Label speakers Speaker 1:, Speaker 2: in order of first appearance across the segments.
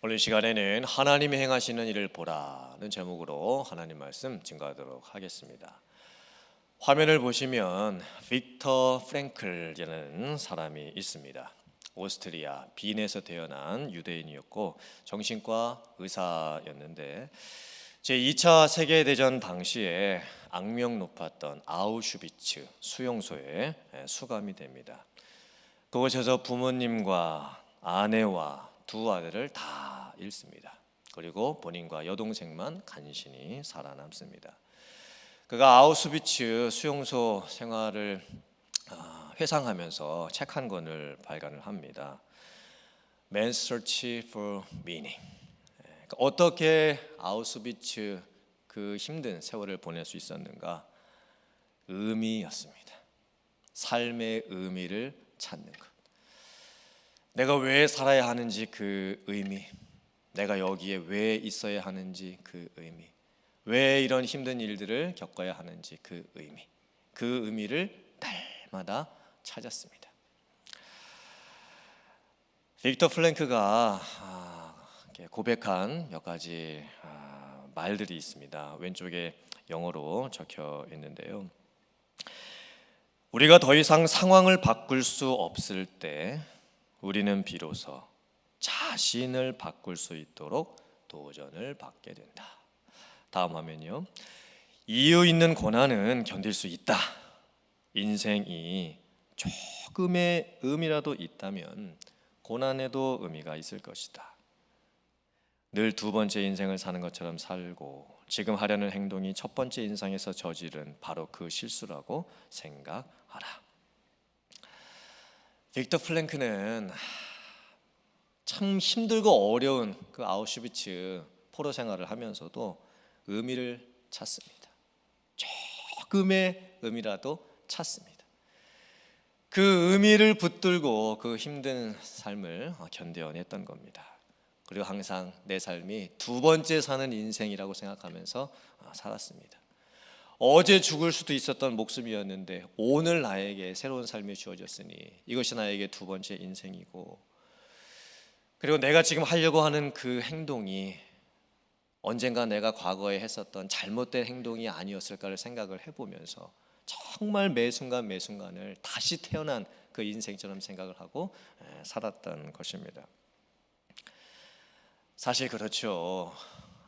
Speaker 1: 오늘 시간에는 하나님이 행하시는 일을 보라는 제목으로 하나님 말씀 증거하도록 하겠습니다. 화면을 보시면 빅터 프랭클이라는 사람이 있습니다. 오스트리아 빈에서 태어난 유대인이었고 정신과 의사였는데 제2차 세계대전 당시에 악명 높았던 아우슈비츠 수용소에 수감이 됩니다. 그곳에서 부모님과 아내와 두 아들을 다 잃습니다. 그리고 본인과 여동생만 간신히 살아남습니다. 그가 아우슈비츠 수용소 생활을 회상하면서 책 한 권을 발간을 합니다. Man's Search for Meaning. 어떻게 아우슈비츠 그 힘든 세월을 보낼 수 있었는가? 의미였습니다. 삶의 의미를 찾는 것. 내가 왜 살아야 하는지 그 의미, 내가 여기에 왜 있어야 하는지 그 의미, 왜 이런 힘든 일들을 겪어야 하는지 그 의미, 그 의미를 날마다 찾았습니다. 빅터 플랭크가 고백한 몇 가지 말들이 있습니다. 왼쪽에 영어로 적혀 있는데요. 우리가 더 이상 상황을 바꿀 수 없을 때 우리는 비로소 자신을 바꿀 수 있도록 도전을 받게 된다. 다음 화면이요. 이유 있는 고난은 견딜 수 있다. 인생이 조금의 의미라도 있다면 고난에도 의미가 있을 것이다. 늘 두 번째 인생을 사는 것처럼 살고 지금 하려는 행동이 첫 번째 인생에서 저지른 바로 그 실수라고 생각하라. 빅터 플랭크는 참 힘들고 어려운 그 아우슈비츠 포로 생활을 하면서도 의미를 찾습니다. 조금의 의미라도 찾습니다. 그 의미를 붙들고 그 힘든 삶을 견뎌냈던 겁니다. 그리고 항상 내 삶이 두 번째 사는 인생이라고 생각하면서 살았습니다. 어제 죽을 수도 있었던 목숨이었는데 오늘 나에게 새로운 삶이 주어졌으니 이것이 나에게 두 번째 인생이고, 그리고 내가 지금 하려고 하는 그 행동이 언젠가 내가 과거에 했었던 잘못된 행동이 아니었을까를 생각을 해보면서 정말 매 순간 매 순간을 다시 태어난 그 인생처럼 생각을 하고 살았던 것입니다. 사실 그렇죠.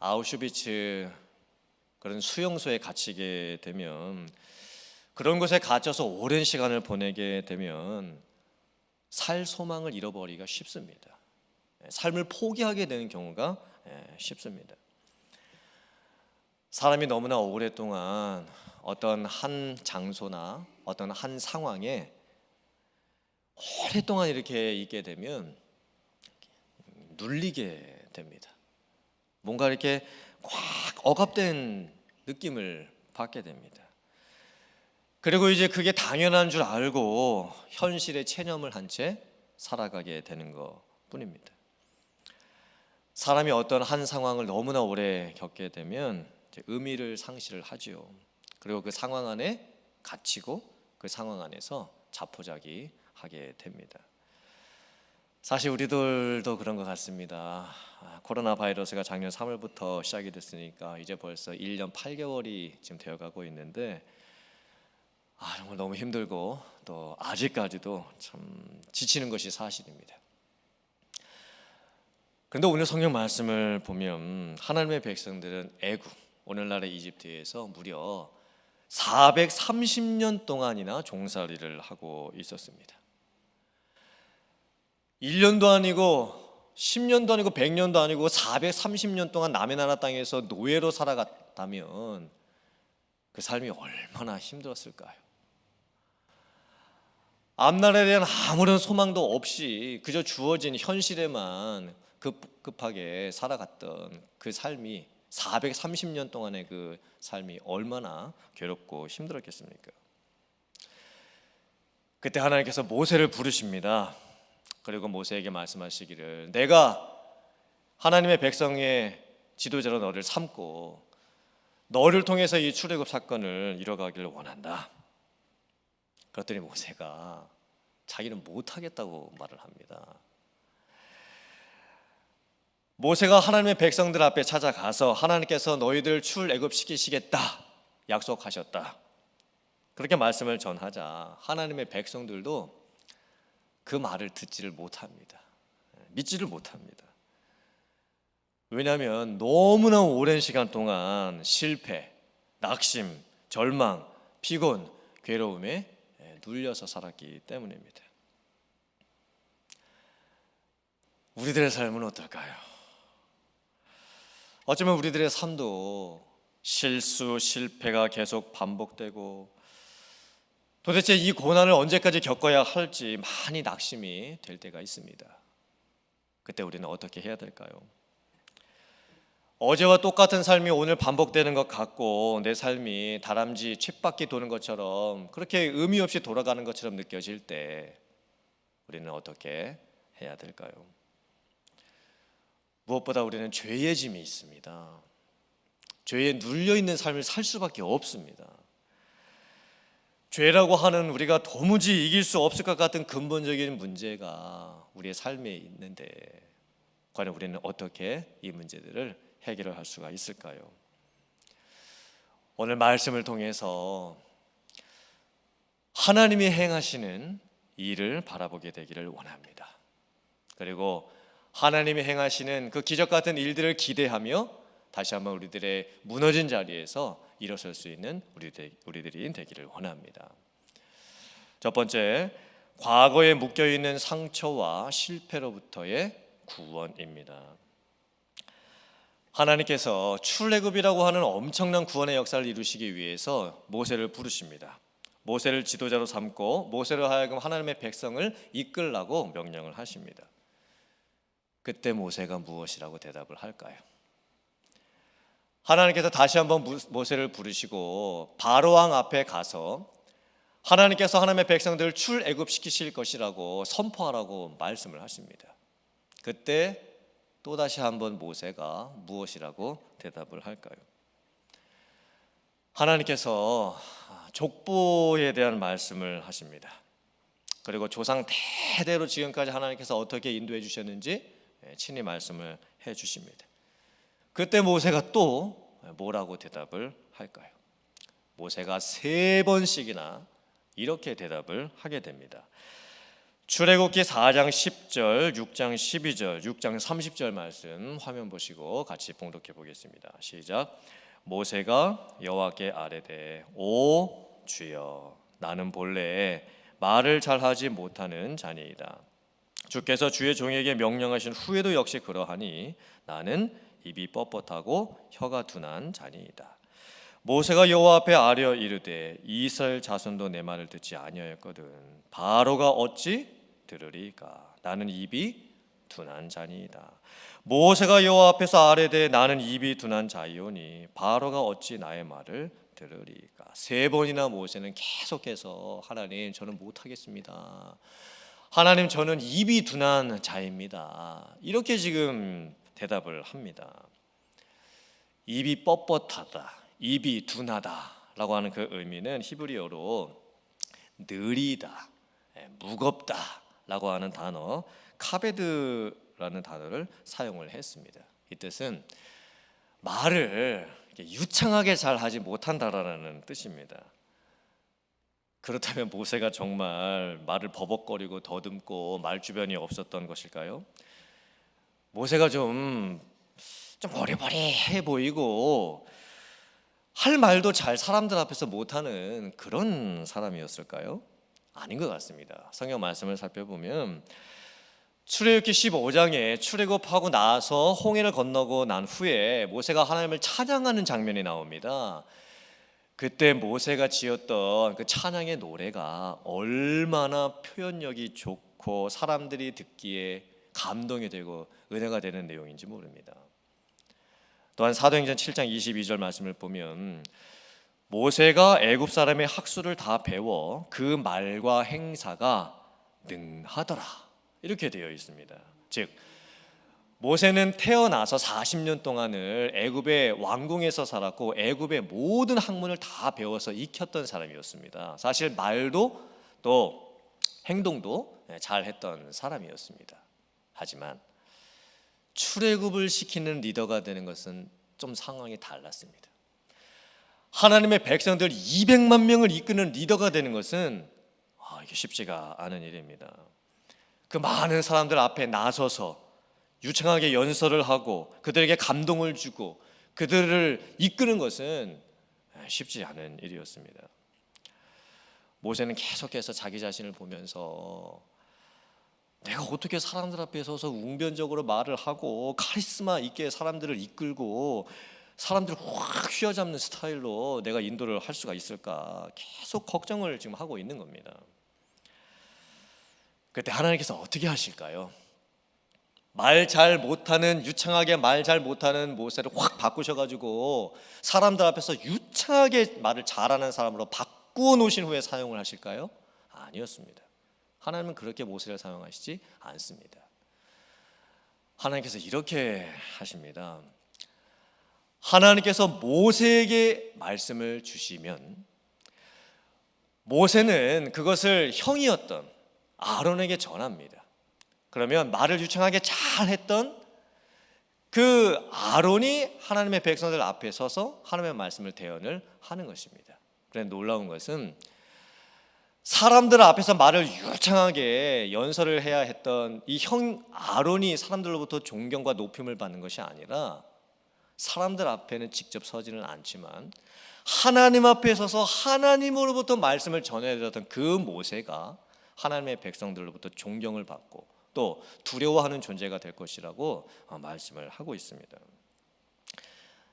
Speaker 1: 아우슈비츠 그런 수용소에 갇히게 되면, 그런 곳에 갇혀서 오랜 시간을 보내게 되면 살 소망을 잃어버리기가 쉽습니다. 삶을 포기하게 되는 경우가 쉽습니다. 사람이 너무나 오랫동안 어떤 한 장소나 어떤 한 상황에 오랫동안 이렇게 있게 되면 눌리게 됩니다. 뭔가 이렇게 꽉 억압된 느낌을 받게 됩니다. 그리고 이제 그게 당연한 줄 알고 현실에 체념을 한 채 살아가게 되는 것 뿐입니다. 사람이 어떤 한 상황을 너무나 오래 겪게 되면 의미를 상실을 하지요. 그리고 그 상황 안에 갇히고 그 상황 안에서 자포자기 하게 됩니다. 사실 우리들도 그런 것 같습니다. 코로나 바이러스가 작년 3월부터 시작이 됐으니까 이제 벌써 1년 8개월이 지금 되어가고 있는데 정말 너무 힘들고 또 아직까지도 참 지치는 것이 사실입니다. 그런데 오늘 성경 말씀을 보면 하나님의 백성들은 애국, 오늘날의 이집트에서 무려 430년 동안이나 종살이를 하고 있었습니다. 1년도 아니고 10년도 아니고 100년도 아니고 430년 동안 남의 나라 땅에서 노예로 살아갔다면 그 삶이 얼마나 힘들었을까요? 앞날에 대한 아무런 소망도 없이 그저 주어진 현실에만 급하게 살아갔던 그 삶이 430년 동안의 그 삶이 얼마나 괴롭고 힘들었겠습니까? 그때 하나님께서 모세를 부르십니다. 그리고 모세에게 말씀하시기를, 내가 하나님의 백성의 지도자로 너를 삼고 너를 통해서 이 출애굽 사건을 이뤄가기를 원한다. 그랬더니 모세가 자기는 못하겠다고 말을 합니다. 모세가 하나님의 백성들 앞에 찾아가서 하나님께서 너희들 출애굽시키시겠다 약속하셨다, 그렇게 말씀을 전하자 하나님의 백성들도 그 말을 듣지를 못합니다. 믿지를 못합니다. 왜냐하면 너무나 오랜 시간 동안 실패, 낙심, 절망, 피곤, 괴로움에 눌려서 살았기 때문입니다. 우리들의 삶은 어떨까요? 어쩌면 우리들의 삶도 실수, 실패가 계속 반복되고 도대체 이 고난을 언제까지 겪어야 할지 많이 낙심이 될 때가 있습니다. 그때 우리는 어떻게 해야 될까요? 어제와 똑같은 삶이 오늘 반복되는 것 같고 내 삶이 다람쥐 쳇바퀴 도는 것처럼 그렇게 의미 없이 돌아가는 것처럼 느껴질 때 우리는 어떻게 해야 될까요? 무엇보다 우리는 죄의 짐이 있습니다. 죄에 눌려있는 삶을 살 수밖에 없습니다. 죄라고 하는 우리가 도무지 이길 수 없을 것 같은 근본적인 문제가 우리의 삶에 있는데 과연 우리는 어떻게 이 문제들을 해결할 수가 있을까요? 오늘 말씀을 통해서 하나님이 행하시는 일을 바라보게 되기를 원합니다. 그리고 하나님이 행하시는 그 기적 같은 일들을 기대하며 다시 한번 우리들의 무너진 자리에서 일어설 수 있는 우리들이 되기를 원합니다. 첫 번째, 과거에 묶여있는 상처와 실패로부터의 구원입니다. 하나님께서 출애굽이라고 하는 엄청난 구원의 역사를 이루시기 위해서 모세를 부르십니다. 모세를 지도자로 삼고 모세로 하여금 하나님의 백성을 이끌라고 명령을 하십니다. 그때 모세가 무엇이라고 대답을 할까요? 하나님께서 다시 한번 모세를 부르시고 바로왕 앞에 가서 하나님께서 하나님의 백성들을 출애굽시키실 것이라고 선포하라고 말씀을 하십니다. 그때 또다시 한번 모세가 무엇이라고 대답을 할까요? 하나님께서 족보에 대한 말씀을 하십니다. 그리고 조상 대대로 지금까지 하나님께서 어떻게 인도해 주셨는지 친히 말씀을 해 주십니다. 그때 모세가 또 뭐라고 대답을 할까요? 모세가 3번씩이나 이렇게 대답을 하게 됩니다. 출애굽기 4장 10절, 6장 12절, 6장 30절 말씀 화면 보시고 같이 봉독해 보겠습니다. 시작. 모세가 여호와께 아뢰되 오 주여, 나는 본래 말을 잘하지 못하는 자니이다. 주께서 주의 종에게 명령하신 후에도 역시 그러하니 나는 입이 뻣뻣하고 혀가 둔한 자니이다. 모세가 여호와 앞에 아뢰어 이르되 이스라엘 자손도 내 말을 듣지 아니하였거든 바로가 어찌 들으리까? 나는 입이 둔한 자니이다. 모세가 여호와 앞에서 아뢰되 나는 입이 둔한 자이오니 바로가 어찌 나의 말을 들으리까? 3번이나 모세는 계속해서 하나님 저는 못하겠습니다. 하나님 저는 입이 둔한 자입니다. 이렇게 지금 대답을 합니다. 입이 뻣뻣하다, 입이 둔하다라고 하는 그 의미는 히브리어로 느리다, 무겁다라고 하는 단어 카베드라는 단어를 사용을 했습니다. 이 뜻은 말을 유창하게 잘 하지 못한다라는 뜻입니다. 그렇다면 모세가 정말 말을 버벅거리고 더듬고 말 주변이 없었던 것일까요? 모세가 좀 어리버리해 보이고 할 말도 잘 사람들 앞에서 못하는 그런 사람이었을까요? 아닌 것 같습니다. 성경 말씀을 살펴보면 출애굽기 15장에 출애굽하고 나서 홍해를 건너고 난 후에 모세가 하나님을 찬양하는 장면이 나옵니다. 그때 모세가 지었던 그 찬양의 노래가 얼마나 표현력이 좋고 사람들이 듣기에 감동이 되고 은혜가 되는 내용인지 모릅니다. 또한 사도행전 7장 22절 말씀을 보면 모세가 애굽 사람의 학수를 다 배워 그 말과 행사가 능하더라 이렇게 되어 있습니다. 즉 모세는 태어나서 40년 동안을 애굽의 왕궁에서 살았고 애굽의 모든 학문을 다 배워서 익혔던 사람이었습니다. 사실 말도 또 행동도 잘했던 사람이었습니다. 하지만 출애굽을 시키는 리더가 되는 것은 좀 상황이 달랐습니다. 하나님의 백성들 200만 명을 이끄는 리더가 되는 것은 이게 쉽지가 않은 일입니다. 그 많은 사람들 앞에 나서서 유창하게 연설을 하고 그들에게 감동을 주고 그들을 이끄는 것은 쉽지 않은 일이었습니다. 모세는 계속해서 자기 자신을 보면서 내가 어떻게 사람들 앞에 서서 웅변적으로 말을 하고 카리스마 있게 사람들을 이끌고 사람들을 확 휘어잡는 스타일로 내가 인도를 할 수가 있을까 계속 걱정을 지금 하고 있는 겁니다. 그때 하나님께서 어떻게 하실까요? 말 잘 못하는, 유창하게 말 잘 못하는 모세를 확 바꾸셔가지고 사람들 앞에서 유창하게 말을 잘하는 사람으로 바꾸어 놓으신 후에 사용을 하실까요? 아니었습니다. 하나님은 그렇게 모세를 사용하시지 않습니다. 하나님께서 이렇게 하십니다. 하나님께서 모세에게 말씀을 주시면 모세는 그것을 형이었던 아론에게 전합니다. 그러면 말을 유창하게 잘했던 그 아론이 하나님의 백성들 앞에 서서 하나님의 말씀을 대언을 하는 것입니다. 그런데 놀라운 것은 사람들 앞에서 말을 유창하게 연설을 해야 했던 이 형 아론이 사람들로부터 존경과 높임을 받는 것이 아니라 사람들 앞에는 직접 서지는 않지만 하나님 앞에 서서 하나님으로부터 말씀을 전해드렸던 그 모세가 하나님의 백성들로부터 존경을 받고 또 두려워하는 존재가 될 것이라고 말씀을 하고 있습니다.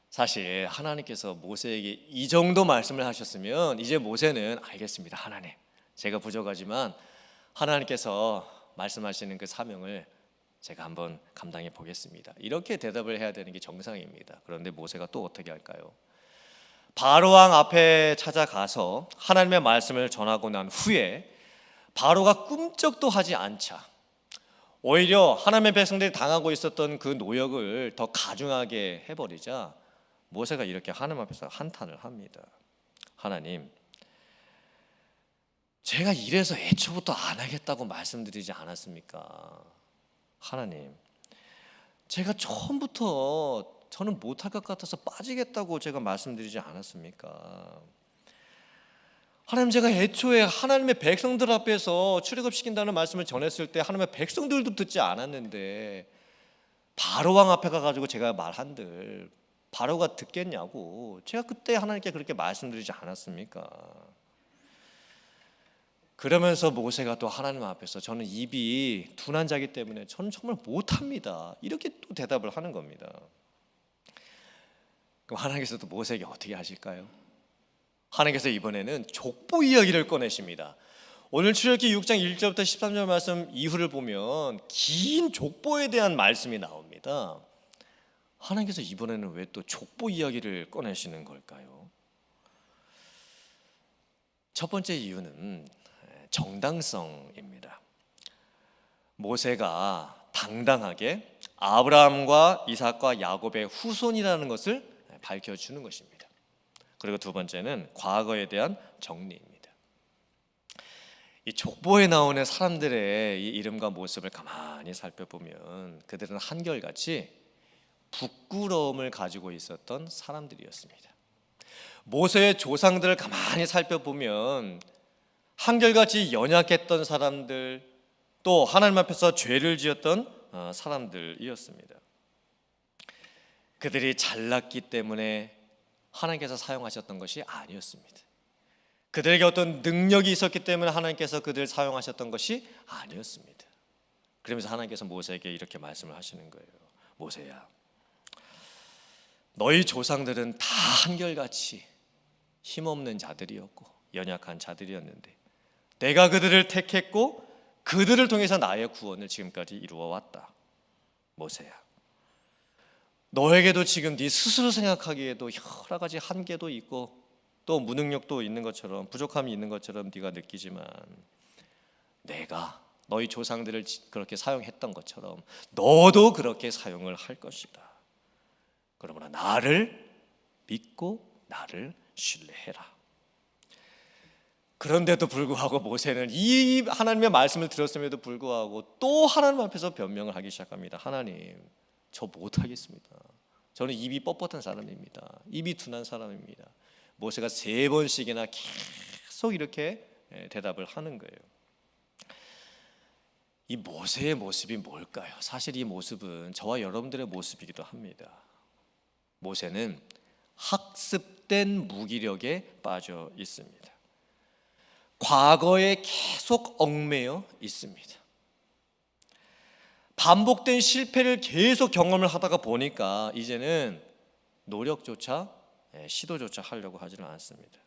Speaker 1: 사실 하나님께서 모세에게 이 정도 말씀을 하셨으면 이제 모세는 알겠습니다. 하나님, 제가 부족하지만 하나님께서 말씀하시는 그 사명을 제가 한번 감당해 보겠습니다. 이렇게 대답을 해야 되는 게 정상입니다. 그런데 모세가 또 어떻게 할까요? 바로왕 앞에 찾아가서 하나님의 말씀을 전하고 난 후에 바로가 꿈쩍도 하지 않자 오히려 하나님의 백성들이 당하고 있었던 그 노역을 더 가중하게 해버리자 모세가 이렇게 하나님 앞에서 한탄을 합니다. 하나님, 제가 이래서 애초부터 안 하겠다고 말씀드리지 않았습니까? 하나님, 제가 처음부터 저는 못할 것 같아서 빠지겠다고 제가 말씀드리지 않았습니까? 하나님, 제가 애초에 하나님의 백성들 앞에서 출애굽시킨다는 말씀을 전했을 때 하나님의 백성들도 듣지 않았는데 바로왕 앞에 가가지고 제가 말한들 바로가 듣겠냐고 제가 그때 하나님께 그렇게 말씀드리지 않았습니까? 그러면서 모세가 또 하나님 앞에서 저는 입이 둔한 자기 때문에 저는 정말 못합니다 이렇게 또 대답을 하는 겁니다. 그럼 하나님께서 또 모세에게 어떻게 하실까요? 하나님께서 이번에는 족보 이야기를 꺼내십니다. 오늘 출애굽기 6장 1절부터 13절 말씀 이후를 보면 긴 족보에 대한 말씀이 나옵니다. 하나님께서 이번에는 왜 또 족보 이야기를 꺼내시는 걸까요? 첫 번째 이유는 정당성입니다. 모세가 당당하게 아브라함과 이삭과 야곱의 후손이라는 것을 밝혀주는 것입니다. 그리고 두 번째는 과거에 대한 정리입니다. 이 족보에 나오는 사람들의 이 이름과 모습을 가만히 살펴보면 그들은 한결같이 부끄러움을 가지고 있었던 사람들이었습니다. 모세의 조상들을 가만히 살펴보면 한결같이 연약했던 사람들, 또 하나님 앞에서 죄를 지었던 사람들이었습니다. 그들이 잘났기 때문에 하나님께서 사용하셨던 것이 아니었습니다. 그들에게 어떤 능력이 있었기 때문에 하나님께서 그들을 사용하셨던 것이 아니었습니다. 그러면서 하나님께서 모세에게 이렇게 말씀을 하시는 거예요. 모세야, 너희 조상들은 다 한결같이 힘없는 자들이었고 연약한 자들이었는데 내가 그들을 택했고 그들을 통해서 나의 구원을 지금까지 이루어 왔다. 모세야, 너에게도 지금 네 스스로 생각하기에도 여러 가지 한계도 있고 또 무능력도 있는 것처럼 부족함이 있는 것처럼 네가 느끼지만 내가 너희 조상들을 그렇게 사용했던 것처럼 너도 그렇게 사용을 할 것이다. 그러므로 나를 믿고 나를 신뢰해라. 그런데도 불구하고 모세는 이 하나님의 말씀을 들었음에도 불구하고 또 하나님 앞에서 변명을 하기 시작합니다. 하나님, 저 못하겠습니다. 저는 입이 뻣뻣한 사람입니다. 입이 둔한 사람입니다. 모세가 3번씩이나 계속 이렇게 대답을 하는 거예요. 이 모세의 모습이 뭘까요? 사실 이 모습은 저와 여러분들의 모습이기도 합니다. 모세는 학습된 무기력에 빠져 있습니다. 과거에 계속 얽매여 있습니다. 반복된 실패를 계속 경험을 하다가 보니까 이제는 노력조차 시도조차 하려고 하지는 않습니다.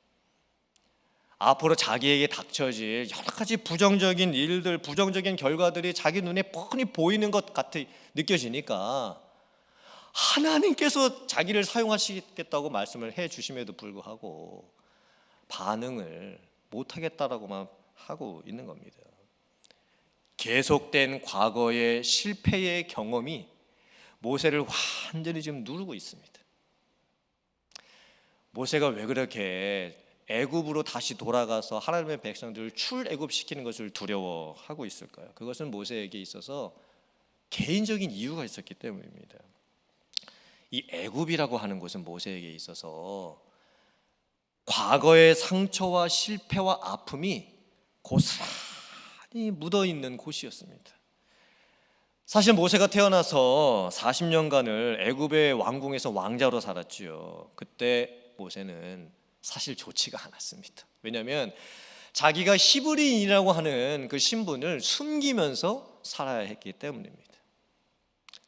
Speaker 1: 앞으로 자기에게 닥쳐질 여러 가지 부정적인 일들, 부정적인 결과들이 자기 눈에 뻔히 보이는 것 같아 느껴지니까 하나님께서 자기를 사용하시겠다고 말씀을 해 주심에도 불구하고 반응을 못하겠다라고만 하고 있는 겁니다. 계속된 과거의 실패의 경험이 모세를 완전히 지금 누르고 있습니다. 모세가 왜 그렇게 애굽으로 다시 돌아가서 하나님의 백성들을 출애굽시키는 것을 두려워하고 있을까요? 그것은 모세에게 있어서 개인적인 이유가 있었기 때문입니다. 이 애굽이라고 하는 곳은 모세에게 있어서 과거의 상처와 실패와 아픔이 고스란히 묻어있는 곳이었습니다. 사실 모세가 태어나서 40년간을 애굽의 왕궁에서 왕자로 살았지요. 그때 모세는 사실 좋지가 않았습니다. 왜냐하면 자기가 히브리인이라고 하는 그 신분을 숨기면서 살아야 했기 때문입니다.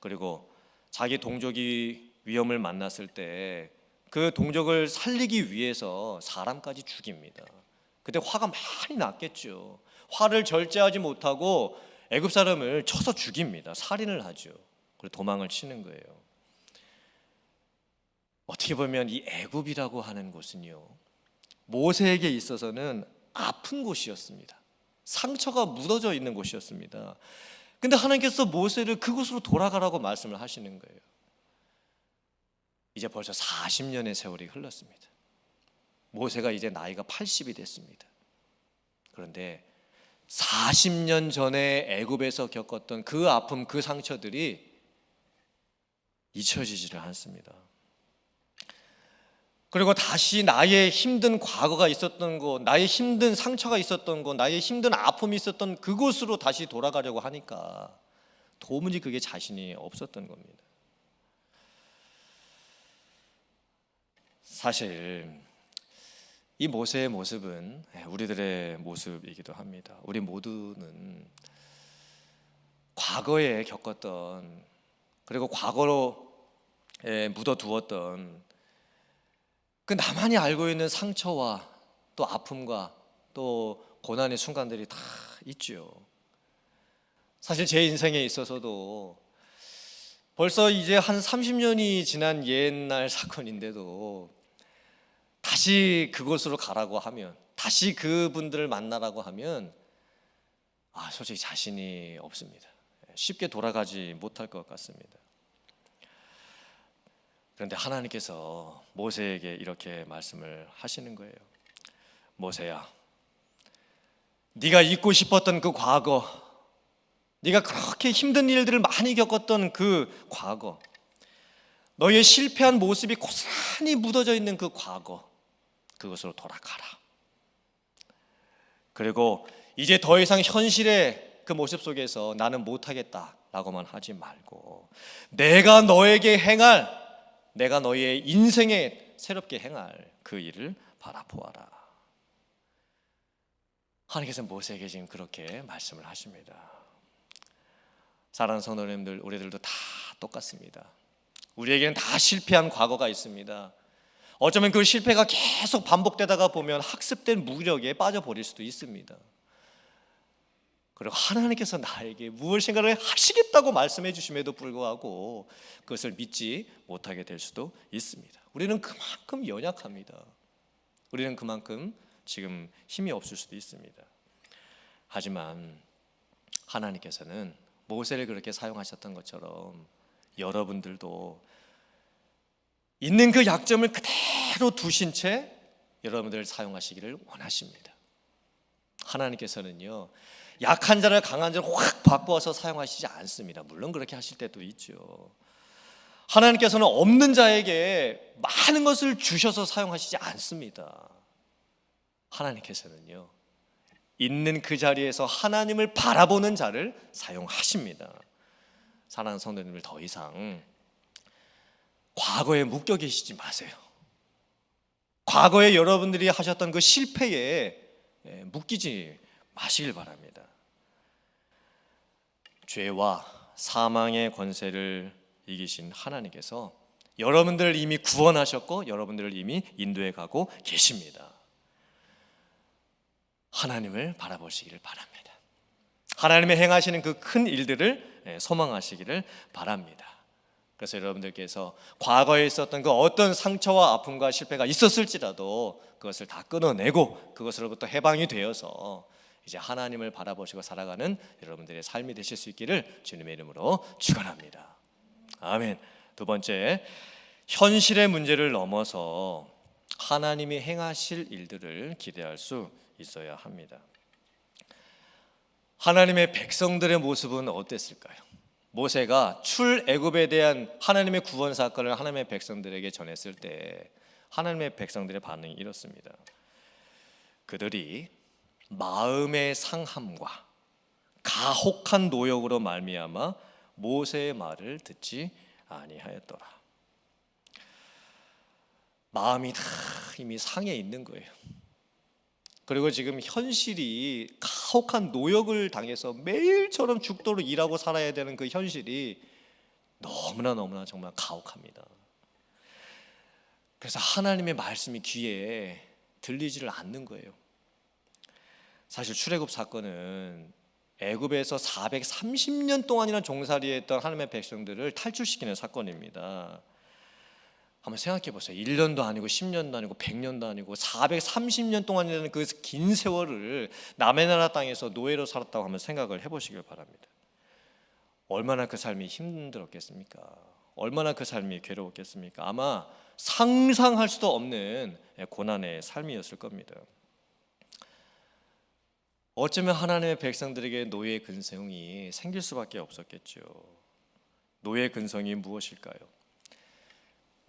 Speaker 1: 그리고 자기 동족이 위험을 만났을 때 그 동족을 살리기 위해서 사람까지 죽입니다. 그때 화가 많이 났겠죠. 화를 절제하지 못하고 애굽 사람을 쳐서 죽입니다. 살인을 하죠. 그리고 도망을 치는 거예요. 어떻게 보면 이 애굽이라고 하는 곳은요, 모세에게 있어서는 아픈 곳이었습니다. 상처가 묻어져 있는 곳이었습니다. 근데 하나님께서 모세를 그곳으로 돌아가라고 말씀을 하시는 거예요. 이제 벌써 40년의 세월이 흘렀습니다. 모세가 이제 나이가 80이 됐습니다. 그런데 40년 전에 애굽에서 겪었던 그 아픔, 그 상처들이 잊혀지지를 않습니다. 그리고 다시 나의 힘든 과거가 있었던 곳, 나의 힘든 상처가 있었던 곳, 나의 힘든 아픔이 있었던 그곳으로 다시 돌아가려고 하니까 도무지 그게 자신이 없었던 겁니다. 사실 이 모세의 모습은 우리들의 모습이기도 합니다. 우리 모두는 과거에 겪었던, 그리고 과거로 묻어두었던 그 나만이 알고 있는 상처와 또 아픔과 또 고난의 순간들이 다 있죠. 사실 제 인생에 있어서도 벌써 이제 한 30년이 지난 옛날 사건인데도 다시 그곳으로 가라고 하면, 다시 그분들을 만나라고 하면 솔직히 자신이 없습니다. 쉽게 돌아가지 못할 것 같습니다. 그런데 하나님께서 모세에게 이렇게 말씀을 하시는 거예요. 모세야, 네가 잊고 싶었던 그 과거, 네가 그렇게 힘든 일들을 많이 겪었던 그 과거, 너의 실패한 모습이 고스란히 묻어져 있는 그 과거, 그것으로 돌아가라. 그리고 이제 더 이상 현실의 그 모습 속에서 나는 못하겠다라고만 하지 말고 내가 너에게 행할, 내가 너의 인생에 새롭게 행할 그 일을 바라보아라. 하나님께서 모세에게 지금 그렇게 말씀을 하십니다. 사랑하는 성도님들, 우리들도 다 똑같습니다. 우리에게는 다 실패한 과거가 있습니다. 어쩌면 그 실패가 계속 반복되다가 보면 학습된 무력에 빠져버릴 수도 있습니다. 그리고 하나님께서 나에게 무엇인가를 하시겠다고 말씀해 주심에도 불구하고 그것을 믿지 못하게 될 수도 있습니다. 우리는 그만큼 연약합니다. 우리는 그만큼 지금 힘이 없을 수도 있습니다. 하지만 하나님께서는 모세를 그렇게 사용하셨던 것처럼 여러분들도 있는 그 약점을 그대로 두신 채 여러분들을 사용하시기를 원하십니다. 하나님께서는요, 약한 자를 강한 자를 확 바꾸어서 사용하시지 않습니다. 물론 그렇게 하실 때도 있죠. 하나님께서는 없는 자에게 많은 것을 주셔서 사용하시지 않습니다. 하나님께서는요, 있는 그 자리에서 하나님을 바라보는 자를 사용하십니다. 사랑하는 성도님들, 더 이상 과거에 묶여 계시지 마세요. 과거에 여러분들이 하셨던 그 실패에 묶이지 마시길 바랍니다. 죄와 사망의 권세를 이기신 하나님께서 여러분들을 이미 구원하셨고 여러분들을 이미 인도해 가고 계십니다. 하나님을 바라보시기를 바랍니다. 하나님의 행하시는 그 큰 일들을 소망하시기를 바랍니다. 그래서 여러분들께서 과거에 있었던 그 어떤 상처와 아픔과 실패가 있었을지라도 그것을 다 끊어내고 그것으로부터 해방이 되어서 이제 하나님을 바라보시고 살아가는 여러분들의 삶이 되실 수 있기를 주님의 이름으로 축원합니다. 아멘. 두 번째, 현실의 문제를 넘어서 하나님이 행하실 일들을 기대할 수 있어야 합니다. 하나님의 백성들의 모습은 어땠을까요? 모세가 출애굽에 대한 하나님의 구원 사건을 하나님의 백성들에게 전했을 때 하나님의 백성들의 반응이 이렇습니다. 그들이 마음의 상함과 가혹한 노역으로 말미암아 모세의 말을 듣지 아니하였더라. 마음이 다 이미 상해 있는 거예요. 그리고 지금 현실이 가혹한 노역을 당해서 매일처럼 죽도록 일하고 살아야 되는 그 현실이 너무나 정말 가혹합니다. 그래서 하나님의 말씀이 귀에 들리지를 않는 거예요. 사실 출애굽 사건은 애굽에서 430년 동안이나 종살이했던 하나님의 백성들을 탈출시키는 사건입니다. 한번 생각해 보세요. 1년도 아니고 10년도 아니고 100년도 아니고 430년 동안이라는 그 긴 세월을 남의 나라 땅에서 노예로 살았다고 한번 생각을 해보시길 바랍니다. 얼마나 그 삶이 힘들었겠습니까? 얼마나 그 삶이 괴로웠겠습니까? 아마 상상할 수도 없는 고난의 삶이었을 겁니다. 어쩌면 하나님의 백성들에게 노예 근성이 생길 수밖에 없었겠죠. 노예 근성이 무엇일까요?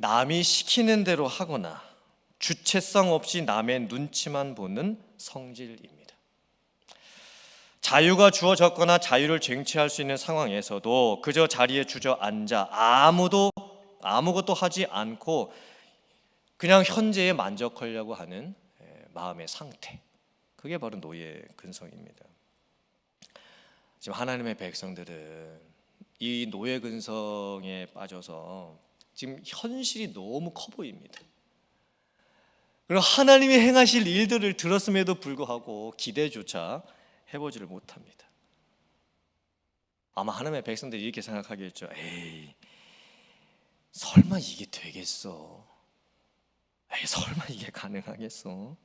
Speaker 1: 남이 시키는 대로 하거나 주체성 없이 남의 눈치만 보는 성질입니다. 자유가 주어졌거나 자유를 쟁취할 수 있는 상황에서도 그저 자리에 주저앉아 아무것도 하지 않고 그냥 현재에 만족하려고 하는 마음의 상태, 그게 바로 노예 근성입니다. 지금 하나님의 백성들은 이 노예 근성에 빠져서 지금 현실이 너무 커 보입니다. 그리고 하나님이 행하실 일들을 들었음에도 불구하고 기대조차 해보지를 못합니다. 아마 하나님의 백성들이 이렇게 생각하겠죠. 에이, 설마 이게 되겠어? 에이, 설마 이게 가능하겠어?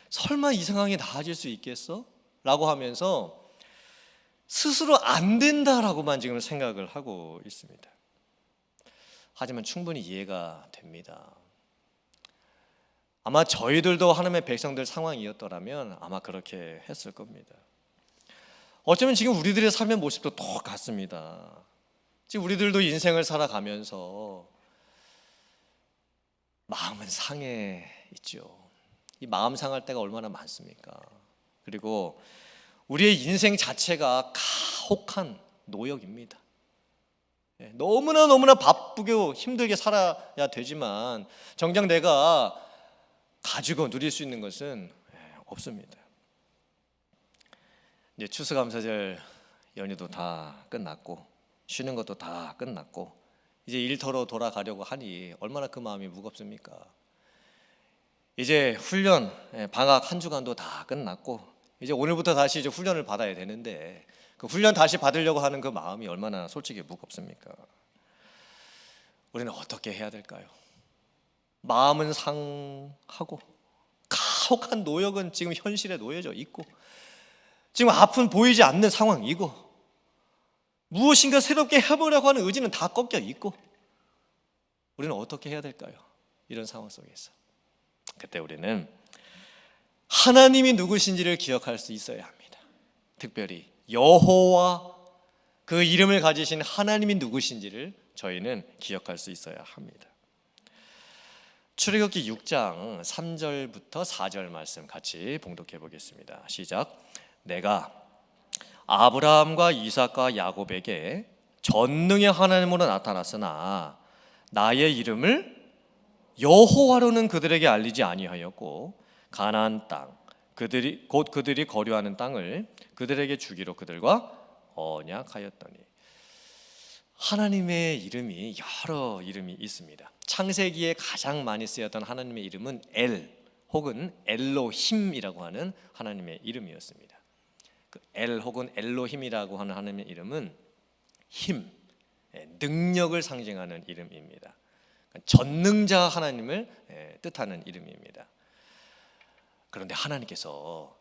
Speaker 1: 설마 이 상황이 나아질 수 있겠어? 라고 하면서 스스로 안 된다라고만 지금 생각을 하고 있습니다. 하지만 충분히 이해가 됩니다. 아마 저희들도 하나님의 백성들 상황이었더라면 아마 그렇게 했을 겁니다. 어쩌면 지금 우리들의 삶의 모습도 똑같습니다. 지금 우리들도 인생을 살아가면서 마음은 상해 있죠. 이 마음 상할 때가 얼마나 많습니까? 그리고 우리의 인생 자체가 가혹한 노역입니다. 너무나 바쁘게 힘들게 살아야 되지만 정작 내가 가지고 누릴 수 있는 것은 없습니다. 이제 추수감사절 연휴도 다 끝났고 쉬는 것도 다 끝났고 이제 일터로 돌아가려고 하니 얼마나 그 마음이 무겁습니까? 이제 훈련 방학 한 주간도 다 끝났고 이제 오늘부터 다시 이제 훈련을 받아야 되는데 그 훈련 다시 받으려고 하는 그 마음이 얼마나 솔직히 무겁습니까? 우리는 어떻게 해야 될까요? 마음은 상하고 가혹한 노역은 지금 현실에 놓여져 있고 지금 앞은 보이지 않는 상황이고 무엇인가 새롭게 해보려고 하는 의지는 다 꺾여 있고 우리는 어떻게 해야 될까요? 이런 상황 속에서 그때 우리는 하나님이 누구신지를 기억할 수 있어야 합니다. 특별히 여호와 그 이름을 가지신 하나님이 누구신지를 저희는 기억할 수 있어야 합니다. 출애굽기 6장 3절부터 4절 말씀 같이 봉독해 보겠습니다. 시작. 내가 아브라함과 이삭과 야곱에게 전능의 하나님으로 나타났으나 나의 이름을 여호와로는 그들에게 알리지 아니하였고 가나안 땅 그들이 거류하는 땅을 그들에게 주기로 그들과 언약하였더니. 하나님의 이름이 여러 이름이 있습니다. 창세기에 가장 많이 쓰였던 하나님의 이름은 엘 혹은 엘로힘이라고 하는 하나님의 이름이었습니다. 그 엘 혹은 엘로힘이라고 하는 하나님의 이름은 힘, 능력을 상징하는 이름입니다. 전능자 하나님을 뜻하는 이름입니다. 그런데 하나님께서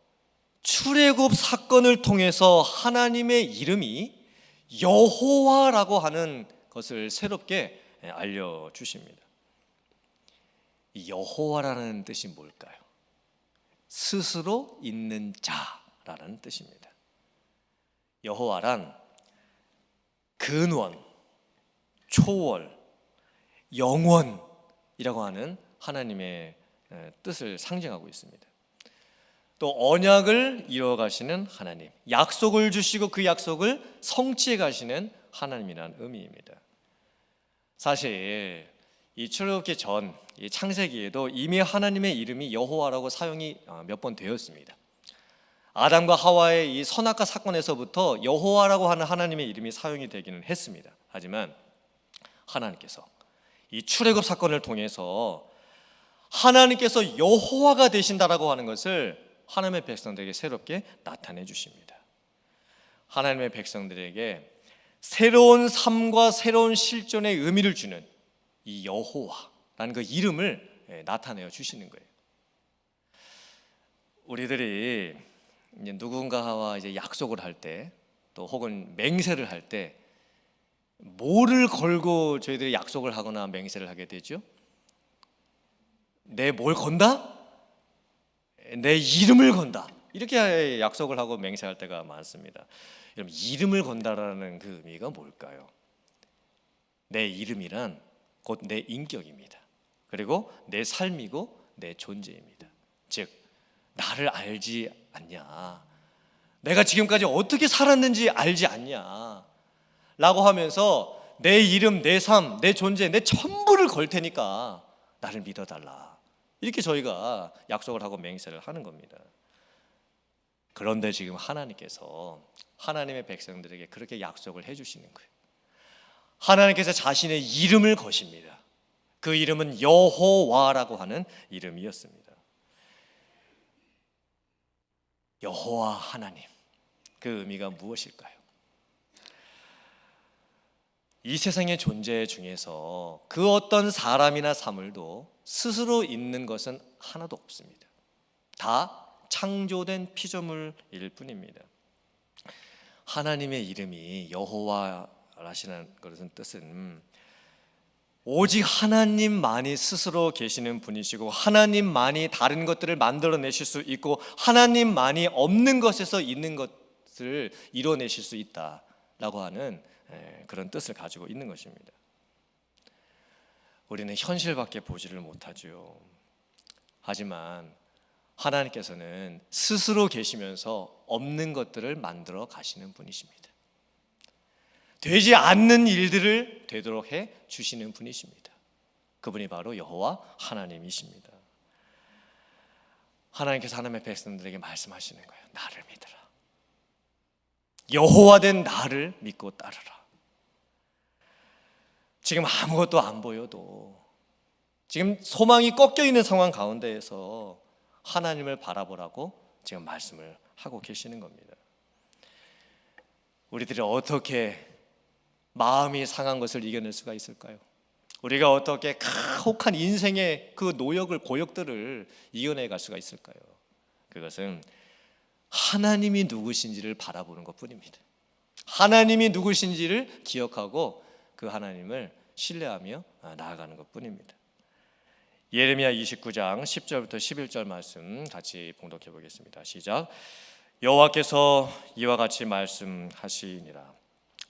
Speaker 1: 출애굽 사건을 통해서 하나님의 이름이 여호와라고 하는 것을 새롭게 알려주십니다. 이 여호와라는 뜻이 뭘까요? 스스로 있는 자라는 뜻입니다. 여호와란 근원, 초월, 영원이라고 하는 하나님의 뜻을 상징하고 있습니다. 또 언약을 이뤄가시는 하나님, 약속을 주시고 그 약속을 성취해 가시는 하나님이라는 의미입니다. 사실 이 출애굽기 전 이 창세기에도 이미 하나님의 이름이 여호와라고 사용이 몇 번 되었습니다. 아담과 하와의 이 선악과 사건에서부터 여호와라고 하는 하나님의 이름이 사용이 되기는 했습니다. 하지만 하나님께서 이 출애굽 사건을 통해서 하나님께서 여호와가 되신다라고 하는 것을 하나님의 백성들에게 새롭게 나타내 주십니다. 하나님의 백성들에게 새로운 삶과 새로운 실존의 의미를 주는 이 여호와라는 그 이름을 나타내어 주시는 거예요. 우리들이 이제 누군가와 이제 약속을 할 때, 또 혹은 맹세를 할 때 뭐를 걸고 저희들이 약속을 하거나 맹세를 하게 되죠? 내 뭘 건다? 내 이름을 건다. 이렇게 약속을 하고 맹세할 때가 많습니다. 여러분, 이름을 건다라는 그 의미가 뭘까요? 내 이름이란 곧 내 인격입니다. 그리고 내 삶이고 내 존재입니다. 즉, 나를 알지 않냐, 내가 지금까지 어떻게 살았는지 알지 않냐 라고 하면서 내 이름, 내 삶, 내 존재, 내 전부를 걸 테니까 나를 믿어달라, 이렇게 저희가 약속을 하고 맹세를 하는 겁니다. 그런데 지금 하나님께서 하나님의 백성들에게 그렇게 약속을 해주시는 거예요. 하나님께서 자신의 이름을 거십니다. 그 이름은 여호와라고 하는 이름이었습니다. 여호와 하나님, 그 의미가 무엇일까요? 이 세상의 존재 중에서 그 어떤 사람이나 사물도 스스로 있는 것은 하나도 없습니다. 다 창조된 피조물일 뿐입니다. 하나님의 이름이 여호와라시는 것은 뜻은 오직 하나님만이 스스로 계시는 분이시고 하나님만이 다른 것들을 만들어내실 수 있고 하나님만이 없는 것에서 있는 것을 이뤄내실 수 있다라고 하는 그런 뜻을 가지고 있는 것입니다. 우리는 현실밖에 보지를 못하죠. 하지만 하나님께서는 스스로 계시면서 없는 것들을 만들어 가시는 분이십니다. 되지 않는 일들을 되도록 해 주시는 분이십니다. 그분이 바로 여호와 하나님이십니다. 하나님께서 하나님의 백성들에게 말씀하시는 거예요. 나를 믿으라. 여호와 된 나를 믿고 따르라. 지금 아무것도 안 보여도, 지금 소망이 꺾여 있는 상황 가운데에서 하나님을 바라보라고 지금 말씀을 하고 계시는 겁니다. 우리들이 어떻게 마음이 상한 것을 이겨낼 수가 있을까요? 우리가 어떻게 가혹한 인생의 그 노역을, 고역들을 이겨내갈 수가 있을까요? 그것은 하나님이 누구신지를 바라보는 것뿐입니다. 하나님이 누구신지를 기억하고 그 하나님을 신뢰하며 나아가는 것뿐입니다. 예레미야 29장 10절부터 11절 말씀 같이 봉독해 보겠습니다. 시작. 여호와께서 이와 같이 말씀하시니라.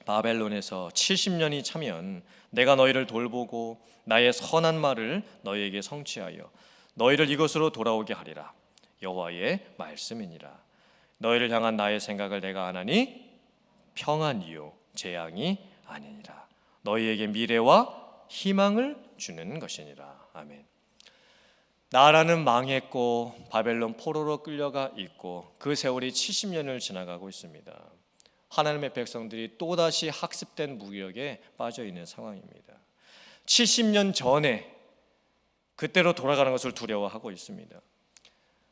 Speaker 1: 바벨론에서 70년이 차면 내가 너희를 돌보고 나의 선한 말을 너희에게 성취하여 너희를 이곳으로 돌아오게 하리라. 여호와의 말씀이니라. 너희를 향한 나의 생각을 내가 아나니 평안이요 재앙이 아니니라. 너희에게 미래와 희망을 주는 것이니라. 아멘. 나라는 망했고 바벨론 포로로 끌려가 있고 그 세월이 70년을 지나가고 있습니다. 하나님의 백성들이 또다시 학습된 무기력에 빠져 있는 상황입니다. 70년 전에 그때로 돌아가는 것을 두려워하고 있습니다.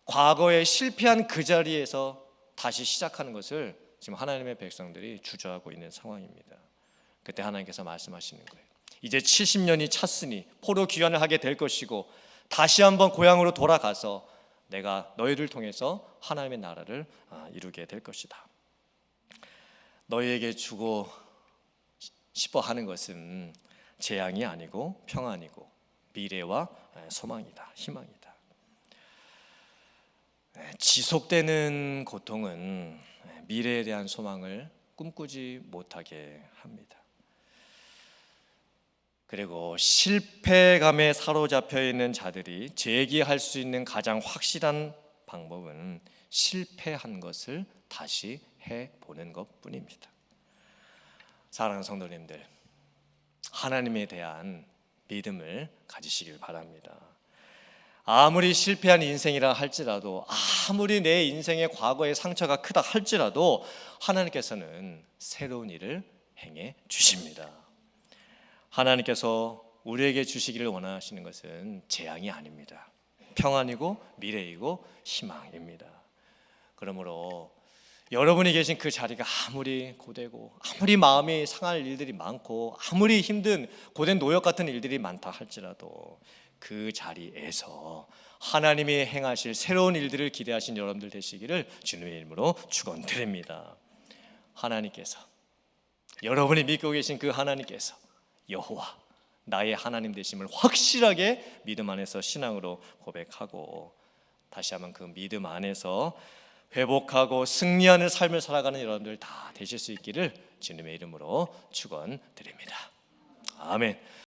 Speaker 1: 과거에 실패한 그 자리에서 다시 시작하는 것을 지금 하나님의 백성들이 주저하고 있는 상황입니다. 그때 하나님께서 말씀하시는 거예요. 이제 70년이 찼으니 포로 귀환을 하게 될 것이고 다시 한번 고향으로 돌아가서 내가 너희를 통해서 하나님의 나라를 이루게 될 것이다. 너희에게 주고 싶어 하는 것은 재앙이 아니고 평안이고 미래와 소망이다, 희망이다. 지속되는 고통은 미래에 대한 소망을 꿈꾸지 못하게 합니다. 그리고 실패감에 사로잡혀 있는 자들이 재기할 수 있는 가장 확실한 방법은 실패한 것을 다시 해보는 것뿐입니다. 사랑하는 성도님들, 하나님에 대한 믿음을 가지시길 바랍니다. 아무리 실패한 인생이라 할지라도, 아무리 내 인생의 과거의 상처가 크다 할지라도 하나님께서는 새로운 일을 행해 주십니다. 하나님께서 우리에게 주시기를 원하시는 것은 재앙이 아닙니다. 평안이고 미래이고 희망입니다. 그러므로 여러분이 계신 그 자리가 아무리 고되고 아무리 마음이 상할 일들이 많고 아무리 힘든 고된 노역 같은 일들이 많다 할지라도 그 자리에서 하나님이 행하실 새로운 일들을 기대하신 여러분들 되시기를 주님의 이름으로 축원드립니다. 하나님께서, 여러분이 믿고 계신 그 하나님께서 여호와 나의 하나님 되심을 확실하게 믿음 안에서 신앙으로 고백하고 다시 한번 그 믿음 안에서 회복하고 승리하는 삶을 살아가는 여러분들 다 되실 수 있기를 주님의 이름으로 축원드립니다. 아멘.